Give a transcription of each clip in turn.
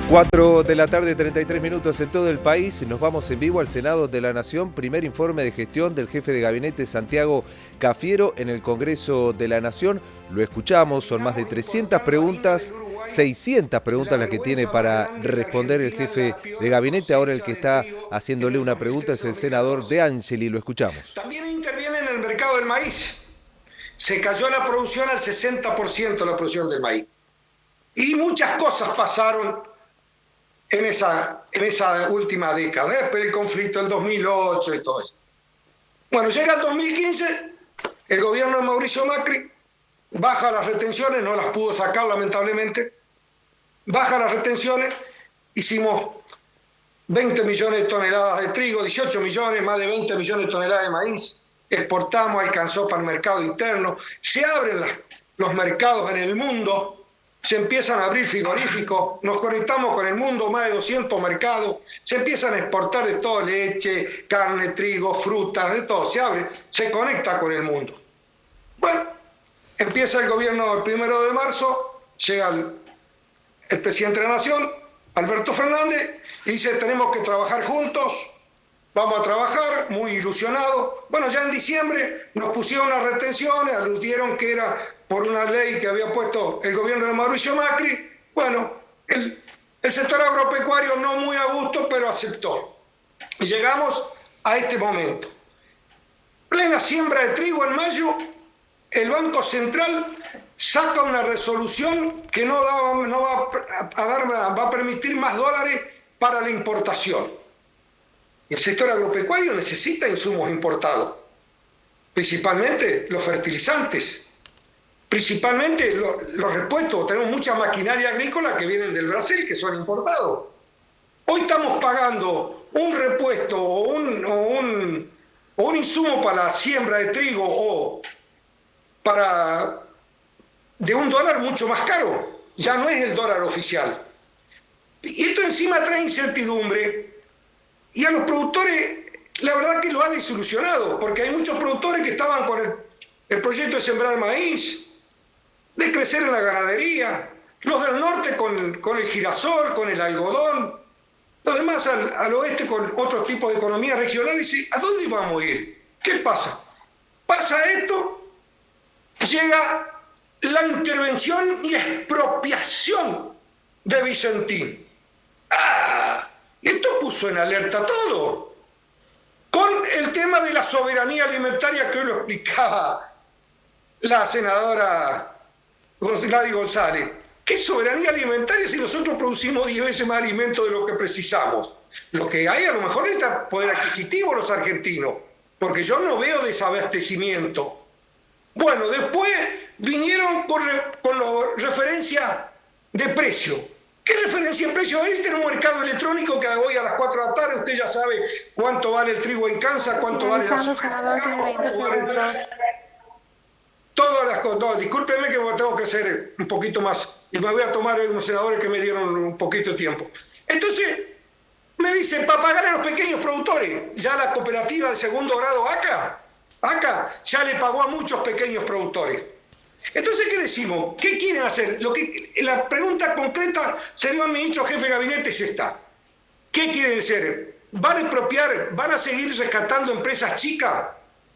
4 de la tarde, 33 minutos en todo el país. Nos vamos en vivo al Senado de la Nación. Primer informe de gestión del jefe de gabinete Santiago Cafiero en el Congreso de la Nación. Lo escuchamos, son más de 300 preguntas, 600 preguntas las que tiene para responder el jefe de gabinete. Ahora el que está haciéndole una pregunta es el senador De Angeli. Lo escuchamos. También interviene en el mercado del maíz. Se cayó la producción al 60% la producción del maíz. Y muchas cosas pasaron en esa última década, después del conflicto del 2008 y todo eso. Bueno, llega el 2015, el gobierno de Mauricio Macri baja las retenciones, no las pudo sacar lamentablemente, baja las retenciones, hicimos 20 millones de toneladas de trigo, 18 millones, más de 20 millones de toneladas de maíz, exportamos, alcanzó para el mercado interno, se abren los mercados en el mundo, se empiezan a abrir frigoríficos, nos conectamos con el mundo, más de 200 mercados, se empiezan a exportar de todo, leche, carne, trigo, frutas, de todo, se abre, se conecta con el mundo. Bueno, empieza el gobierno el 1 de marzo, llega el presidente de la Nación, Alberto Fernández, y dice, tenemos que trabajar juntos, vamos a trabajar, muy ilusionados. Bueno, ya en diciembre nos pusieron unas retenciones, aludieron que era por una ley que había puesto el gobierno de Mauricio Macri. Bueno, el sector agropecuario no muy a gusto, pero aceptó. Y llegamos a este momento. Plena siembra de trigo en mayo, el Banco Central saca una resolución que va a permitir más dólares para la importación. El sector agropecuario necesita insumos importados, principalmente los fertilizantes, principalmente los repuestos. Tenemos mucha maquinaria agrícola que vienen del Brasil, que son importados. Hoy estamos pagando un repuesto o un insumo para la siembra de trigo o de $1 mucho más caro. Ya no es el dólar oficial. Y esto encima trae incertidumbre. Y a los productores, la verdad que lo han desilusionado, porque hay muchos productores que estaban con el proyecto de sembrar maíz, de crecer en la ganadería, los del norte con el girasol, con el algodón, los demás al oeste con otro tipo de economía regional. Y dice, ¿a dónde vamos a ir? ¿Qué pasa? Pasa esto, llega la intervención y expropiación de Vicentín. Esto puso en alerta todo. Con el tema de la soberanía alimentaria que hoy lo explicaba la senadora Gladys González. ¿Qué soberanía alimentaria si nosotros producimos 10 veces más alimento de lo que precisamos? Lo que hay a lo mejor es poder adquisitivo los argentinos, porque yo no veo desabastecimiento. Bueno, después vinieron con la referencia de precio. ¿Qué referencia de precio es? Tenemos un mercado electrónico que hoy a las 4 de la tarde usted ya sabe cuánto vale el trigo en Kansas, cuánto vale la soja. Todas las cosas. No, discúlpeme que tengo que ser un poquito más. Y me voy a tomar unos senadores que me dieron un poquito de tiempo. Entonces, me dicen, para pagar a los pequeños productores, ya la cooperativa de segundo grado ACA ya le pagó a muchos pequeños productores. Entonces, ¿qué decimos? ¿Qué quieren hacer? La pregunta concreta, señor ministro jefe de gabinete, es esta. ¿Qué quieren hacer? ¿Van a expropiar? ¿Van a seguir rescatando empresas chicas?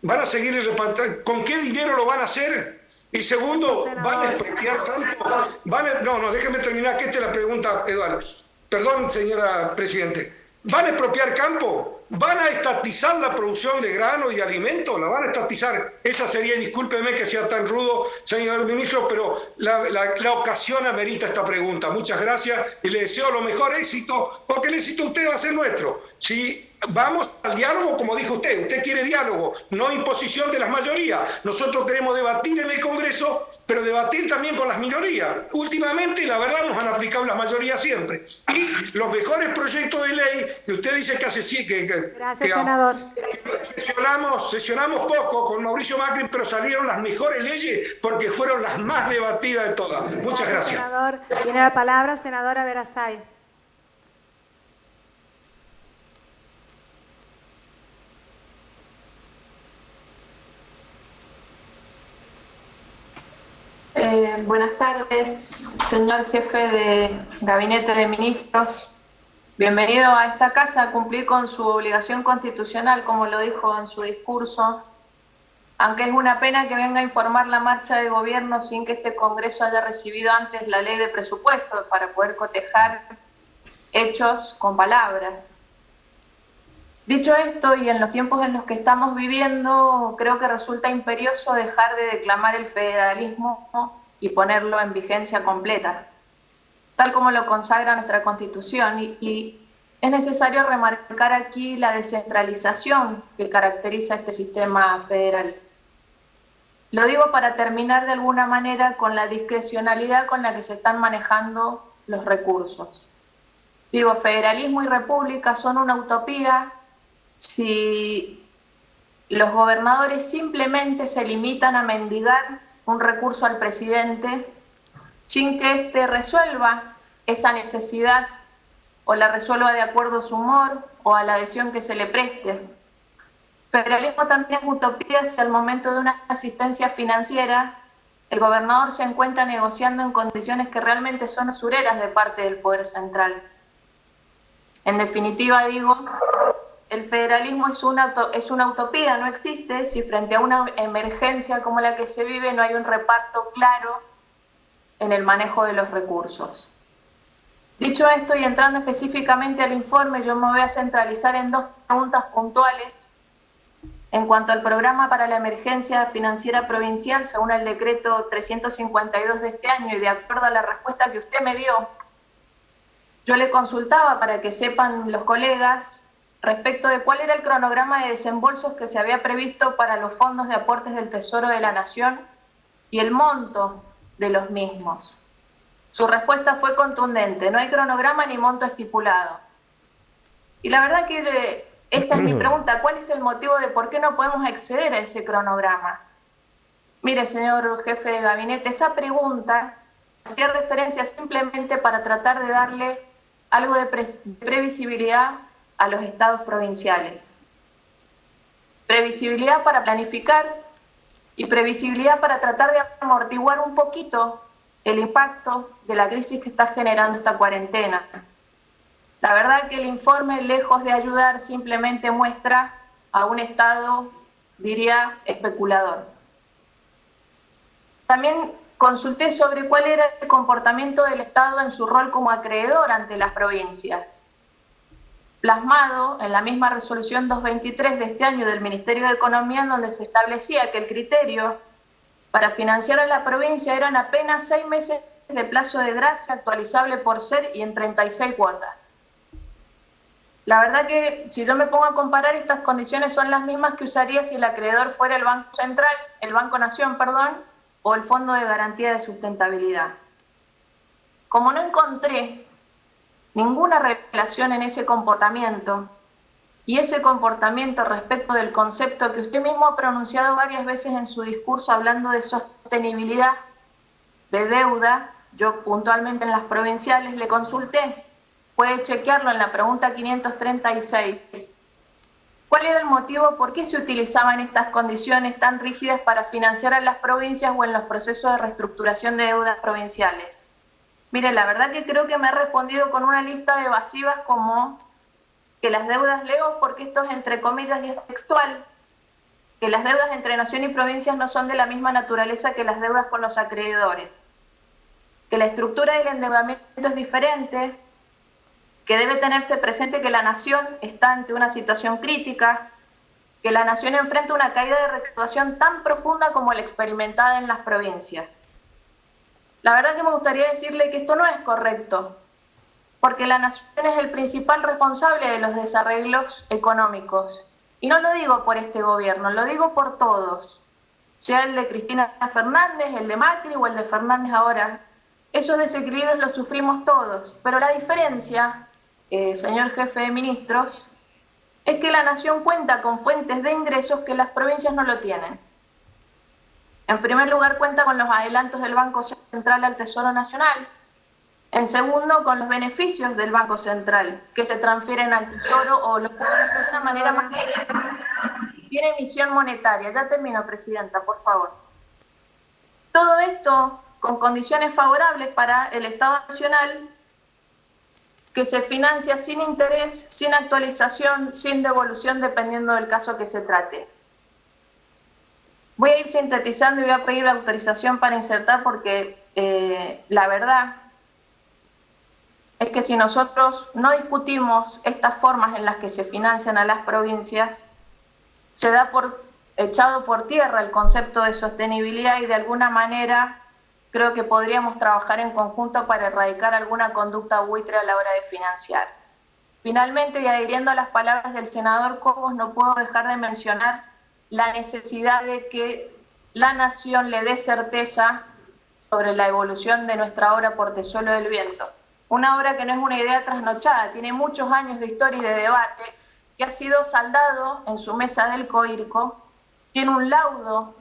¿Van a seguir repartiendo? ¿Con qué dinero lo van a hacer? Y segundo, ¿van a expropiar tanto? No, déjeme terminar, que esta es la pregunta, Eduardo. Perdón, señora Presidente. ¿Van a expropiar campo? ¿Van a estatizar la producción de grano y alimentos? ¿La van a estatizar? Esa sería, discúlpeme que sea tan rudo, señor ministro, pero la ocasión amerita esta pregunta. Muchas gracias y le deseo lo mejor éxito, porque el éxito de usted va a ser nuestro. Si vamos al diálogo, como dijo usted quiere diálogo, no imposición de las mayorías. Nosotros queremos debatir en el Congreso, pero debatir también con las minorías. Últimamente, la verdad, nos han aplicado las mayorías siempre. Y los mejores proyectos de ley, que usted dice que hace Gracias, senador. Sesionamos poco con Mauricio Macri, pero salieron las mejores leyes porque fueron las más debatidas de todas. Muchas gracias. Senador. Tiene la palabra, senadora Verazay. Buenas tardes, señor jefe de Gabinete de Ministros. Bienvenido a esta casa a cumplir con su obligación constitucional, como lo dijo en su discurso. Aunque es una pena que venga a informar la marcha de gobierno sin que este Congreso haya recibido antes la ley de presupuesto para poder cotejar hechos con palabras. Dicho esto, y en los tiempos en los que estamos viviendo, creo que resulta imperioso dejar de declamar el federalismo y ponerlo en vigencia completa, tal como lo consagra nuestra Constitución, y es necesario remarcar aquí la descentralización que caracteriza este sistema federal. Lo digo para terminar de alguna manera con la discrecionalidad con la que se están manejando los recursos. Digo, federalismo y república son una utopía si los gobernadores simplemente se limitan a mendigar un recurso al presidente sin que éste resuelva esa necesidad o la resuelva de acuerdo a su humor o a la adhesión que se le preste. Federalismo también es utopía si al momento de una asistencia financiera el gobernador se encuentra negociando en condiciones que realmente son usureras de parte del Poder Central. En definitiva, digo, el federalismo es una utopía, no existe si frente a una emergencia como la que se vive no hay un reparto claro en el manejo de los recursos. Dicho esto y entrando específicamente al informe, yo me voy a centralizar en dos preguntas puntuales. En cuanto al programa para la emergencia financiera provincial, según el decreto 352 de este año y de acuerdo a la respuesta que usted me dio, yo le consultaba para que sepan los colegas respecto de cuál era el cronograma de desembolsos que se había previsto para los fondos de aportes del Tesoro de la Nación y el monto de los mismos. Su respuesta fue contundente: no hay cronograma ni monto estipulado. Y la verdad que esta es mi pregunta: ¿cuál es el motivo de por qué no podemos acceder a ese cronograma? Mire, señor jefe de gabinete, esa pregunta hacía referencia simplemente para tratar de darle algo de previsibilidad a los estados provinciales. Previsibilidad para planificar y previsibilidad para tratar de amortiguar un poquito el impacto de la crisis que está generando esta cuarentena. La verdad que el informe, lejos de ayudar, simplemente muestra a un Estado, diría, especulador. También consulté sobre cuál era el comportamiento del Estado en su rol como acreedor ante las provincias, plasmado en la misma resolución 223 de este año del Ministerio de Economía, en donde se establecía que el criterio para financiar a la provincia eran apenas 6 meses de plazo de gracia actualizable por ser y en 36 cuotas. La verdad que si yo me pongo a comparar, estas condiciones son las mismas que usaría si el acreedor fuera el Banco Central, el Banco Nación, perdón, o el Fondo de Garantía de Sustentabilidad. Como no encontré ninguna relación en ese comportamiento, y ese comportamiento respecto del concepto que usted mismo ha pronunciado varias veces en su discurso hablando de sostenibilidad, de deuda, yo puntualmente en las provinciales le consulté, puede chequearlo en la pregunta 536. ¿Cuál era el motivo por qué se utilizaban estas condiciones tan rígidas para financiar a las provincias o en los procesos de reestructuración de deudas provinciales? Mire, la verdad que creo que me ha respondido con una lista de evasivas como que las deudas, leo porque esto es entre comillas y es textual, que las deudas entre nación y provincias no son de la misma naturaleza que las deudas con los acreedores, que la estructura del endeudamiento es diferente, que debe tenerse presente que la nación está ante una situación crítica, que la nación enfrenta una caída de recaudación tan profunda como la experimentada en las provincias. La verdad que me gustaría decirle que esto no es correcto, porque la nación es el principal responsable de los desarreglos económicos. Y no lo digo por este gobierno, lo digo por todos, sea el de Cristina Fernández, el de Macri o el de Fernández ahora. Esos desequilibrios los sufrimos todos, pero la diferencia, señor jefe de ministros, es que la nación cuenta con fuentes de ingresos que las provincias no lo tienen. En primer lugar, cuenta con los adelantos del Banco Central al Tesoro Nacional. En segundo, con los beneficios del Banco Central, que se transfieren al Tesoro o lo puedo decir de una manera más clara. Tiene emisión monetaria. Ya termino, Presidenta, por favor. Todo esto con condiciones favorables para el Estado Nacional, que se financia sin interés, sin actualización, sin devolución, dependiendo del caso que se trate. Voy a ir sintetizando y voy a pedir la autorización para insertar porque la verdad es que si nosotros no discutimos estas formas en las que se financian a las provincias, se da por echado por tierra el concepto de sostenibilidad y de alguna manera creo que podríamos trabajar en conjunto para erradicar alguna conducta buitre a la hora de financiar. Finalmente, y adhiriendo a las palabras del senador Cobos, no puedo dejar de mencionar la necesidad de que la Nación le dé certeza sobre la evolución de nuestra obra Portezuelo del Viento. Una obra que no es una idea trasnochada, tiene muchos años de historia y de debate, que ha sido saldado en su mesa del COIRCO, tiene un laudo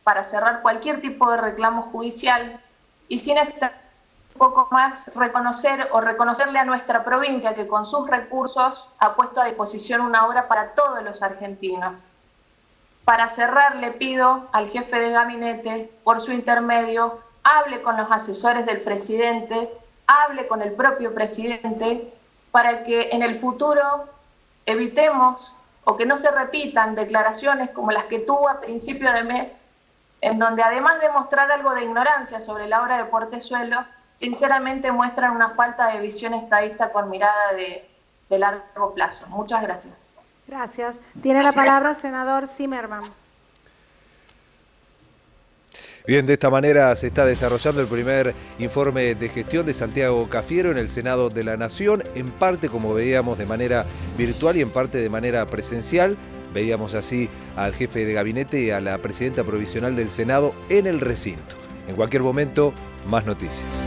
para cerrar cualquier tipo de reclamo judicial y sin estar un poco más reconocerle a nuestra provincia que con sus recursos ha puesto a disposición una obra para todos los argentinos. Para cerrar, le pido al jefe de gabinete, por su intermedio, hable con los asesores del presidente, hable con el propio presidente, para que en el futuro evitemos o que no se repitan declaraciones como las que tuvo a principio de mes, en donde además de mostrar algo de ignorancia sobre la obra de Portezuelo, sinceramente muestran una falta de visión estadista con mirada de largo plazo. Muchas gracias. Gracias. Tiene la palabra el senador Zimmerman. Bien, de esta manera se está desarrollando el primer informe de gestión de Santiago Cafiero en el Senado de la Nación, en parte, como veíamos, de manera virtual y en parte de manera presencial. Veíamos así al jefe de gabinete y a la presidenta provisional del Senado en el recinto. En cualquier momento, más noticias.